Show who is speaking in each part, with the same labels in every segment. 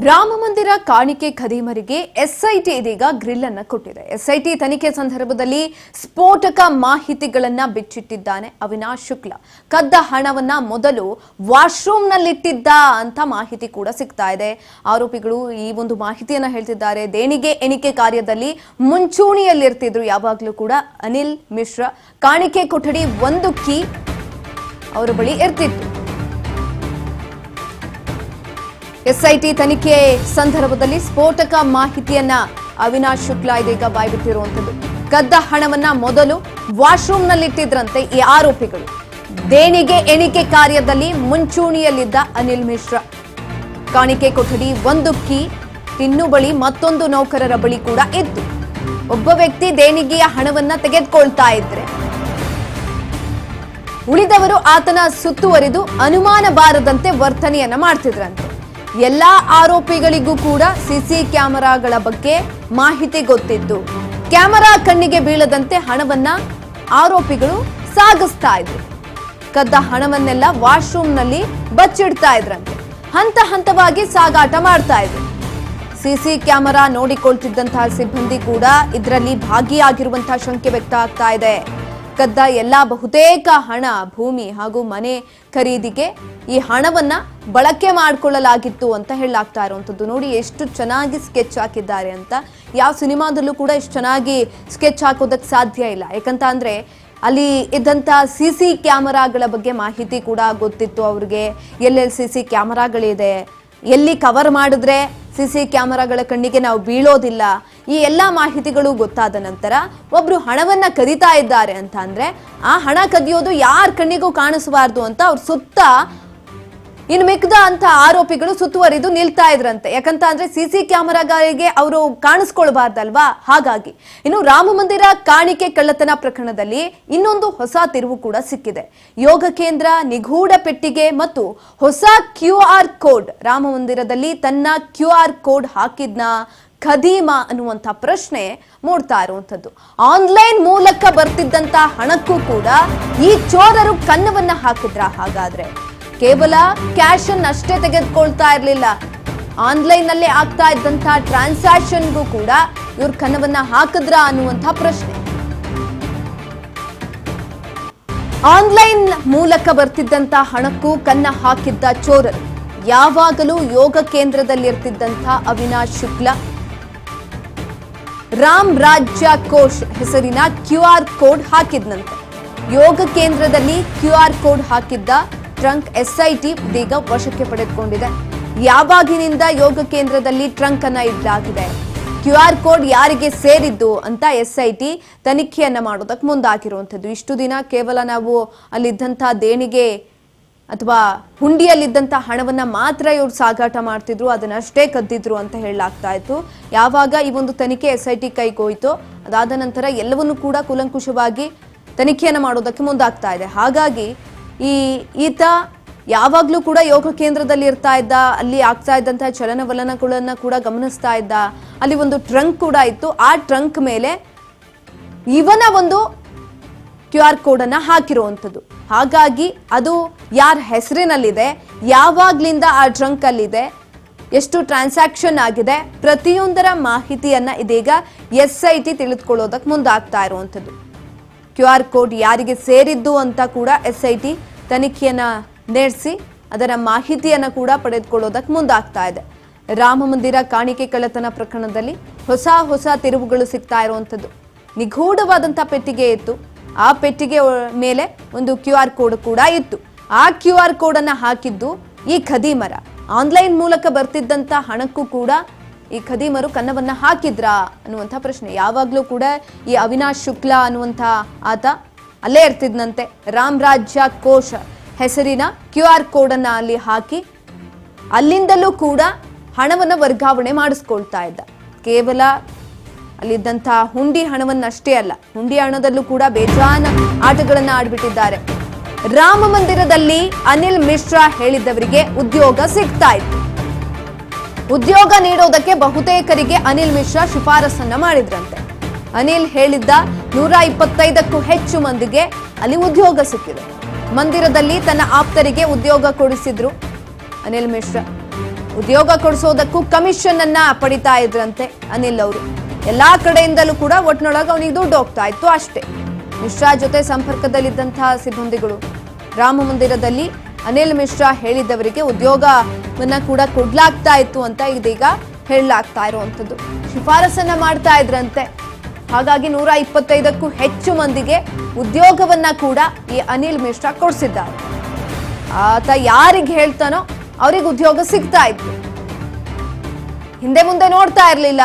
Speaker 1: ರಾಮ ಮಂದಿರ ಕಾಣಿಕೆ ಖದೀಮರಿಗೆ ಎಸ್ಐಟಿ ಇದೀಗ ಗ್ರಿಲ್ ಅನ್ನು ಕೊಟ್ಟಿದೆ. ಎಸ್ಐಟಿ ತನಿಖೆ ಸಂದರ್ಭದಲ್ಲಿ ಸ್ಫೋಟಕ ಮಾಹಿತಿಗಳನ್ನ ಬಿಚ್ಚಿಟ್ಟಿದ್ದಾನೆ ಅವಿನಾಶ್ ಶುಕ್ಲಾ. ಕದ್ದ ಹಣವನ್ನ ಮೊದಲು ವಾಶ್ರೂಮ್ನಲ್ಲಿಟ್ಟಿದ್ದ ಅಂತ ಮಾಹಿತಿ ಕೂಡ ಸಿಗ್ತಾ ಇದೆ. ಆರೋಪಿಗಳು ಈ ಒಂದು ಮಾಹಿತಿಯನ್ನ ಹೇಳ್ತಿದ್ದಾರೆ. ದೇಣಿಗೆ ಎಣಿಕೆ ಕಾರ್ಯದಲ್ಲಿ ಮುಂಚೂಣಿಯಲ್ಲಿರ್ತಿದ್ರು ಯಾವಾಗಲೂ ಕೂಡ ಅನಿಲ್ ಮಿಶ್ರಾ. ಕಾಣಿಕೆ ಕೊಠಡಿ ಒಂದು ಕೀ ಅವರ ಬಳಿ ಇರ್ತಿತ್ತು. ಎಸ್ಐಟಿ ತನಿಖೆ ಸಂದರ್ಭದಲ್ಲಿ ಸ್ಫೋಟಕ ಮಾಹಿತಿಯನ್ನ ಅವಿನಾಶ್ ಶುಕ್ಲಾ ಇದೀಗ ಬಾಯ್ಬಿಟ್ಟಿರುವಂತದ್ದು. ಕದ್ದ ಹಣವನ್ನ ಮೊದಲು ವಾಶ್ರೂಮ್ನಲ್ಲಿಟ್ಟಿದ್ರಂತೆ ಈ ಆರೋಪಿಗಳು. ದೇಣಿಗೆ ಎಣಿಕೆ ಕಾರ್ಯದಲ್ಲಿ ಮುಂಚೂಣಿಯಲ್ಲಿದ್ದ ಅನಿಲ್ ಮಿಶ್ರಾ. ಕಾಣಿಕೆ ಕೊಠಡಿ ಒಂದು ಕೀ ತಿನ್ನು ಬಳಿ ಮತ್ತೊಂದು ನೌಕರರ ಬಳಿ ಕೂಡ ಇತ್ತು. ಒಬ್ಬ ವ್ಯಕ್ತಿ ದೇಣಿಗೆಯ ಹಣವನ್ನ ತೆಗೆದುಕೊಳ್ತಾ ಇದ್ರೆ ಉಳಿದವರು ಆತನ ಸುತ್ತುವರಿದು ಅನುಮಾನ ಬಾರದಂತೆ ವರ್ತನೆಯನ್ನ ಮಾಡ್ತಿದ್ರಂತೆ. ಎಲ್ಲಾ ಆರೋಪಿಗಳಿಗೂ ಕೂಡ ಸಿಸಿ ಕ್ಯಾಮೆರಾಗಳ ಬಗ್ಗೆ ಮಾಹಿತಿ ಗೊತ್ತಿತ್ತು. ಕ್ಯಾಮೆರಾ ಕಣ್ಣಿಗೆ ಬೀಳದಂತೆ ಹಣವನ್ನ ಆರೋಪಿಗಳು ಸಾಗಿಸ್ತಾ ಇದ್ರು. ಕದ್ದ ಹಣವನ್ನೆಲ್ಲ ವಾಶ್ರೂಮ್ನಲ್ಲಿ ಬಚ್ಚಿಡ್ತಾ ಇದ್ರಂತೆ. ಹಂತ ಹಂತವಾಗಿ ಸಾಗಾಟ ಮಾಡ್ತಾ ಇದ್ರು. ಸಿಸಿ ಕ್ಯಾಮೆರಾ ನೋಡಿಕೊಳ್ತಿದ್ದಂತಹ ಸಿಬ್ಬಂದಿ ಕೂಡ ಇದರಲ್ಲಿ ಭಾಗಿಯಾಗಿರುವಂತಹ ಶಂಕೆ ವ್ಯಕ್ತ ಆಗ್ತಾ ಇದೆ. ಕದ್ದ ಎಲ್ಲಾ ಬಹುತೇಕ ಹಣ, ಭೂಮಿ ಹಾಗೂ ಮನೆ ಖರೀದಿಗೆ ಈ ಹಣವನ್ನ ಬಳಕೆ ಮಾಡಿಕೊಳ್ಳಲಾಗಿತ್ತು ಅಂತ ಹೇಳಲಾಗ್ತಾ ಇರುವಂತದ್ದು. ನೋಡಿ ಎಷ್ಟು ಚೆನ್ನಾಗಿ ಸ್ಕೆಚ್ ಹಾಕಿದ್ದಾರೆ ಅಂತ. ಯಾವ ಸಿನಿಮಾದಲ್ಲೂ ಕೂಡ ಇಷ್ಟು ಚೆನ್ನಾಗಿ ಸ್ಕೆಚ್ ಹಾಕೋದಕ್ಕೆ ಸಾಧ್ಯ ಇಲ್ಲ. ಯಾಕಂತ ಅಂದ್ರೆ ಅಲ್ಲಿ ಇದ್ದಂತ ಸಿಸಿ ಕ್ಯಾಮೆರಾಗಳ ಬಗ್ಗೆ ಮಾಹಿತಿ ಕೂಡ ಗೊತ್ತಿತ್ತು ಅವ್ರಿಗೆ. ಎಲ್ಲೆಲ್ಲಿ ಸಿಸಿ ಕ್ಯಾಮೆರಾಗಳಿದೆ, ಎಲ್ಲಿ ಕವರ್ ಮಾಡಿದ್ರೆ ಸಿಸಿ ಕ್ಯಾಮೆರಾಗಳ ಕಣ್ಣಿಗೆ ನಾವು ಬೀಳೋದಿಲ್ಲ, ಈ ಎಲ್ಲ ಮಾಹಿತಿಗಳು ಗೊತ್ತಾದ ನಂತರ ಒಬ್ರು ಹಣವನ್ನ ಕದೀತಾ ಇದ್ದಾರೆ ಅಂತ ಅಂದ್ರೆ ಆ ಹಣ ಕದಿಯೋದು ಯಾರ ಕಣ್ಣಿಗೂ ಕಾಣಿಸಬಾರ್ದು ಅಂತ ಅವ್ರ ಸುತ್ತ ಇನ್ನು ಮಿಕ್ಕದ ಅಂತ ಆರೋಪಿಗಳು ಸುತ್ತುವರಿದು ನಿಲ್ತಾ ಇದ್ರಂತೆ. ಯಾಕಂತ ಅಂದ್ರೆ ಸಿಸಿ ಕ್ಯಾಮೆರಾಗಳಿಗೆ ಅವರು ಕಾಣಿಸ್ಕೊಳ್ಬಾರ್ದಲ್ವಾ, ಹಾಗಾಗಿ. ಇನ್ನು ರಾಮ ಮಂದಿರ ಕಾಣಿಕೆ ಕಳ್ಳತನ ಪ್ರಕರಣದಲ್ಲಿ ಇನ್ನೊಂದು ಹೊಸ ತಿರುವು ಕೂಡ ಸಿಕ್ಕಿದೆ. ಯೋಗ ಕೇಂದ್ರ, ನಿಗೂಢ ಪೆಟ್ಟಿಗೆ ಮತ್ತು ಹೊಸ QR ಕೋಡ್. ರಾಮ ಮಂದಿರದಲ್ಲಿ ತನ್ನ QR ಕೋಡ್ ಹಾಕಿದ್ನ ಖದೀಮ ಅನ್ನುವಂಥ ಪ್ರಶ್ನೆ ಮೂಡ್ತಾ ಇರುವಂಥದ್ದು. ಆನ್ಲೈನ್ ಮೂಲಕ ಬರ್ತಿದ್ದಂತ ಹಣಕ್ಕೂ ಕೂಡ ಈ ಚೋರರು ಕನ್ನವನ್ನ ಹಾಕಿದ್ರ? ಹಾಗಾದ್ರೆ ಕೇವಲ ಕ್ಯಾಶ್ ಅಷ್ಟೇ ತೆಗೆದುಕೊಳ್ತಾ ಇರಲಿಲ್ಲ, ಆನ್ಲೈನ್ ನಲ್ಲಿ ಆಗ್ತಾ ಇದ್ದಂತಹ ಟ್ರಾನ್ಸಾಕ್ಷನ್ಗೂ ಕೂಡ ಇವ್ರ ಕನ್ನವನ್ನ ಹಾಕಿದ್ರ ಅನ್ನುವಂಥ ಪ್ರಶ್ನೆ. ಆನ್ಲೈನ್ ಮೂಲಕ ಬರ್ತಿದ್ದಂತ ಹಣಕ್ಕೂ ಕನ್ನ ಹಾಕಿದ್ದ ಚೋರರು ಯಾವಾಗಲೂ ಯೋಗ ಕೇಂದ್ರದಲ್ಲಿರ್ತಿದ್ದಂಥ ಅವಿನಾಶ್ ಶುಕ್ಲಾ. ರಾಮ್ ರಾಜ್ಯ ಕೋಶ್ ಹೆಸರಿನ QR ಕೋಡ್ ಹಾಕಿದ್ನಂತೆ. ಯೋಗ ಕೇಂದ್ರದಲ್ಲಿ QR ಕೋಡ್ ಹಾಕಿದ್ದ ಟ್ರಂಕ್ SIT ಇದೀಗ ವಶಕ್ಕೆ ಪಡೆದುಕೊಂಡಿದೆ. ಯಾವಾಗಿನಿಂದ ಯೋಗ ಕೇಂದ್ರದಲ್ಲಿ ಟ್ರಂಕ್ ಅನ್ನ ಇಡಲಾಗಿದೆ, QR ಕೋಡ್ ಯಾರಿಗೆ ಸೇರಿದ್ದು ಅಂತ SIT ತನಿಖೆಯನ್ನ ಮಾಡೋದಕ್ಕೆ ಮುಂದಾಗಿರುವಂಥದ್ದು. ಇಷ್ಟು ದಿನ ಕೇವಲ ನಾವು ಅಲ್ಲಿದ್ದಂಥ ದೇಣಿಗೆ ಅಥವಾ ಹುಂಡಿಯಲ್ಲಿದ್ದಂಥ ಹಣವನ್ನ ಮಾತ್ರ ಇವ್ರು ಸಾಗಾಟ ಮಾಡ್ತಿದ್ರು, ಅದನ್ನಷ್ಟೇ ಕದ್ದಿದ್ರು ಅಂತ ಹೇಳಲಾಗ್ತಾ ಇತ್ತು. ಯಾವಾಗ ಈ ಒಂದು ತನಿಖೆ SIT ಕೈಗೋಯ್ತು, ಅದಾದ ನಂತರ ಎಲ್ಲವನ್ನೂ ಕೂಡ ಕೂಲಂಕುಷವಾಗಿ ತನಿಖೆಯನ್ನು ಮಾಡೋದಕ್ಕೆ ಮುಂದಾಗ್ತಾ ಇದೆ. ಹಾಗಾಗಿ ಈತ ಯಾವಾಗಲೂ ಕೂಡ ಯೋಗ ಕೇಂದ್ರದಲ್ಲಿ ಇರ್ತಾ ಇದ್ದ, ಅಲ್ಲಿ ಆಗ್ತಾ ಇದ್ದಂತಹ ಚಲನವಲನಗಳನ್ನ ಕೂಡ ಗಮನಿಸ್ತಾ ಇದ್ದ. ಅಲ್ಲಿ ಒಂದು ಟ್ರಂಕ್ ಕೂಡ ಇತ್ತು. ಆ ಟ್ರಂಕ್ ಮೇಲೆ ಇವನ ಒಂದು QR ಕೋಡ್ ಅನ್ನ ಹಾಕಿರುವಂಥದ್ದು. ಹಾಗಾಗಿ ಅದು ಯಾರ ಹೆಸರಿನಲ್ಲಿದೆ, ಯಾವಾಗ್ಲಿಂದ ಆ ಟ್ರಂಕ್ ಅಲ್ಲಿದೆ, ಎಷ್ಟು ಟ್ರಾನ್ಸಾಕ್ಷನ್ ಆಗಿದೆ, ಪ್ರತಿಯೊಂದರ ಮಾಹಿತಿಯನ್ನ ಇದೀಗ SIT ತಿಳಿದುಕೊಳ್ಳೋದಕ್ಕೆ ಮುಂದಾಗ್ತಾ ಇರುವಂಥದ್ದು. QR ಕೋಡ್ ಯಾರಿಗೆ ಸೇರಿದ್ದು ಅಂತ ಕೂಡ SIT ತನಿಖೆಯನ್ನ ನಡೆಸಿ ಅದರ ಮಾಹಿತಿಯನ್ನ ಕೂಡ ಪಡೆದುಕೊಳ್ಳೋದಕ್ಕೆ ಮುಂದಾಗ್ತಾ ಇದೆ. ರಾಮ ಮಂದಿರ ಕಾಣಿಕೆ ಕಳ್ಳತನ ಪ್ರಕರಣದಲ್ಲಿ ಹೊಸ ತಿರುವುಗಳು ಸಿಗ್ತಾ ಇರುವಂಥದ್ದು. ನಿಗೂಢವಾದಂಥ ಪೆಟ್ಟಿಗೆ ಇತ್ತು. ಆ ಪೆಟ್ಟಿಗೆ ಮೇಲೆ ಒಂದು QR ಕೋಡ್ ಕೂಡ ಇತ್ತು. ಆ QR ಕೋಡ್ ಅನ್ನ ಹಾಕಿದ್ದು ಈ ಖದೀಮರ. ಆನ್ಲೈನ್ ಮೂಲಕ ಬರ್ತಿದ್ದಂತ ಹಣಕ್ಕೂ ಕೂಡ ಈ ಖದೀಮರು ಕನ್ನವನ್ನ ಹಾಕಿದ್ರಾ ಅನ್ನುವಂಥ ಪ್ರಶ್ನೆ. ಯಾವಾಗಲೂ ಕೂಡ ಈ ಅವಿನಾಶ್ ಶುಕ್ಲಾ ಅನ್ನುವಂಥ ಆತ ಅಲ್ಲೇ ಇರ್ತಿದ್ನಂತೆ. ರಾಮ್ ರಾಜ್ಯ ಕೋಶ ಹೆಸರಿನ QR ಕೋಡ್ ಅನ್ನ ಅಲ್ಲಿ ಹಾಕಿ ಅಲ್ಲಿಂದಲೂ ಕೂಡ ಹಣವನ್ನ ವರ್ಗಾವಣೆ ಮಾಡಿಸ್ಕೊಳ್ತಾ ಇದ್ದ. ಕೇವಲ ಅಲ್ಲಿದ್ದಂಥ ಹುಂಡಿ ಹಣವನ್ನಷ್ಟೇ ಅಲ್ಲ, ಹುಂಡಿ ಹಣದಲ್ಲೂ ಕೂಡ ಬೇಜಾನ ಆಟಗಳನ್ನ ಆಡ್ಬಿಟ್ಟಿದ್ದಾರೆ. ರಾಮ ಮಂದಿರದಲ್ಲಿ ಅನಿಲ್ ಮಿಶ್ರಾ ಹೇಳಿದ್ದವರಿಗೆ ಉದ್ಯೋಗ ಸಿಗ್ತಾ ಇತ್ತು. ಉದ್ಯೋಗ ನೀಡೋದಕ್ಕೆ ಬಹುತೇಕರಿಗೆ ಅನಿಲ್ ಮಿಶ್ರಾ ಶಿಫಾರಸನ್ನ ಮಾಡಿದ್ರಂತೆ. ಅನಿಲ್ ಹೇಳಿದ್ದ 125ಕ್ಕೂ ಹೆಚ್ಚು ಮಂದಿಗೆ ಅಲ್ಲಿ ಉದ್ಯೋಗ ಸಿಕ್ಕಿದೆ. ಮಂದಿರದಲ್ಲಿ ತನ್ನ ಆಪ್ತರಿಗೆ ಉದ್ಯೋಗ ಕೊಡಿಸಿದ್ರು ಅನಿಲ್ ಮಿಶ್ರಾ. ಉದ್ಯೋಗ ಕೊಡಿಸೋದಕ್ಕೂ ಕಮಿಷನ್ ಅನ್ನ ಪಡಿತಾ ಇದ್ರಂತೆ ಅನಿಲ್ ಅವರು. ಎಲ್ಲಾ ಕಡೆಯಿಂದಲೂ ಕೂಡ ಒಟ್ಟಿನೊಳಗೆ ಅವನಿಗೆ ದುಡ್ಡು ಹೋಗ್ತಾ ಇತ್ತು ಅಷ್ಟೇ. ಮಿಶ್ರಾ ಜೊತೆ ಸಂಪರ್ಕದಲ್ಲಿದ್ದಂತಹ ಸಿಬ್ಬಂದಿಗಳು ರಾಮ ಮಂದಿರದಲ್ಲಿ ಅನಿಲ್ ಮಿಶ್ರಾ ಹೇಳಿದವರಿಗೆ ಉದ್ಯೋಗವನ್ನ ಕೂಡ ಕೊಡ್ಲಾಗ್ತಾ ಇತ್ತು ಅಂತ ಇದೀಗ ಹೇಳಲಾಗ್ತಾ ಇರುವಂತದ್ದು. ಶಿಫಾರಸನ್ನ ಮಾಡ್ತಾ ಇದ್ರಂತೆ. ಹಾಗಾಗಿ 125ಕ್ಕೂ ಹೆಚ್ಚು ಮಂದಿಗೆ ಉದ್ಯೋಗವನ್ನ ಕೂಡ ಈ ಅನಿಲ್ ಮಿಶ್ರಾ ಕೊಡಿಸಿದ್ದಾರೆ. ಆತ ಯಾರಿಗೆ ಹೇಳ್ತಾನೋ ಅವ್ರಿಗೆ ಉದ್ಯೋಗ ಸಿಗ್ತಾ ಇತ್ತು. ಹಿಂದೆ ಮುಂದೆ ನೋಡ್ತಾ ಇರಲಿಲ್ಲ,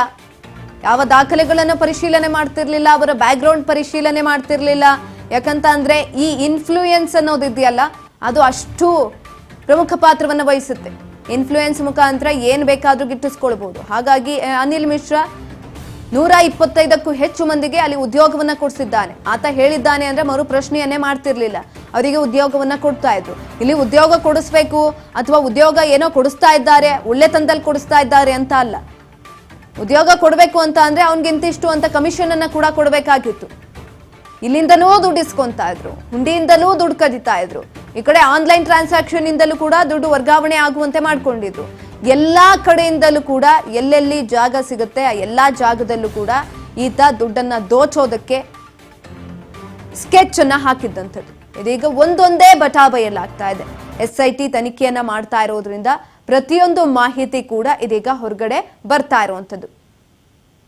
Speaker 1: ಯಾವ ದಾಖಲೆಗಳನ್ನು ಪರಿಶೀಲನೆ ಮಾಡ್ತಿರ್ಲಿಲ್ಲ, ಅವರ ಬ್ಯಾಕ್ಗ್ರೌಂಡ್ ಪರಿಶೀಲನೆ ಮಾಡ್ತಿರ್ಲಿಲ್ಲ. ಯಾಕಂತ ಅಂದ್ರೆ ಈ ಇನ್ಫ್ಲೂಯೆನ್ಸ್ ಅನ್ನೋದಿದೆಯಲ್ಲ, ಅದು ಅಷ್ಟು ಪ್ರಮುಖ ಪಾತ್ರವನ್ನು ವಹಿಸುತ್ತೆ. ಇನ್ಫ್ಲೂಯೆನ್ಸ್ ಮುಖಾಂತರ ಏನ್ ಬೇಕಾದ್ರೂ ಗಿಟ್ಟಿಸ್ಕೊಳ್ಬಹುದು. ಹಾಗಾಗಿ ಅನಿಲ್ ಮಿಶ್ರಾ 125ಕ್ಕೂ ಹೆಚ್ಚು ಮಂದಿಗೆ ಅಲ್ಲಿ ಉದ್ಯೋಗವನ್ನ ಕೊಡಿಸಿದ್ದಾನೆ. ಆತ ಹೇಳಿದ್ದಾನೆ ಅಂದ್ರೆ ಮರು ಪ್ರಶ್ನೆಯನ್ನೇ ಮಾಡ್ತಿರ್ಲಿಲ್ಲ, ಅವರಿಗೆ ಉದ್ಯೋಗವನ್ನ ಕೊಡ್ತಾ ಇದ್ರು. ಇಲ್ಲಿ ಉದ್ಯೋಗ ಕೊಡಿಸ್ಬೇಕು ಅಥವಾ ಉದ್ಯೋಗ ಏನೋ ಕೊಡಿಸ್ತಾ ಇದ್ದಾರೆ, ಒಳ್ಳೆತನದಲ್ಲಿ ಕೊಡಿಸ್ತಾ ಇದ್ದಾರೆ ಅಂತ ಅಲ್ಲ. ಉದ್ಯೋಗ ಕೊಡಬೇಕು ಅಂತ ಅಂದ್ರೆ ಅವನಿಗಿಂತಿಷ್ಟು ಅಂತ ಕಮಿಷನ್ ಅನ್ನ ಕೂಡ ಕೊಡಬೇಕಾಗಿತ್ತು. ಇಲ್ಲಿಂದಲೂ ದುಡ್ಡು ಇಸ್ಕೊಂತಾ ಇದ್ರು, ಹುಂಡಿಯಿಂದಲೂ ದುಡ್ಡು ಕದೀತಾ ಇದ್ರು. ಈ ಕಡೆ ಆನ್ಲೈನ್ ಟ್ರಾನ್ಸಾಕ್ಷನ್ ಇಂದಲೂ ಕೂಡ ದುಡ್ಡು ವರ್ಗಾವಣೆ ಆಗುವಂತೆ ಮಾಡ್ಕೊಂಡಿದ್ರು. ಎಲ್ಲಾ ಕಡೆಯಿಂದಲೂ ಕೂಡ ಎಲ್ಲೆಲ್ಲಿ ಜಾಗ ಸಿಗುತ್ತೆ ಆ ಎಲ್ಲಾ ಜಾಗದಲ್ಲೂ ಕೂಡ ಈತ ದುಡ್ಡನ್ನ ದೋಚೋದಕ್ಕೆ ಸ್ಕೆಚ್ ಅನ್ನ ಹಾಕಿದ್ದಂಥದ್ದು. ಇದೀಗ ಒಂದೊಂದೇ ಬಟಾಬಯಲಾಗ್ತಾ ಇದೆ. SIT ತನಿಖೆಯನ್ನ ಮಾಡ್ತಾ ಇರೋದ್ರಿಂದ ಪ್ರತಿಯೊಂದು ಮಾಹಿತಿ ಕೂಡ ಇದೀಗ ಹೊರಗಡೆ ಬರ್ತಾ ಇರುವಂತದ್ದು.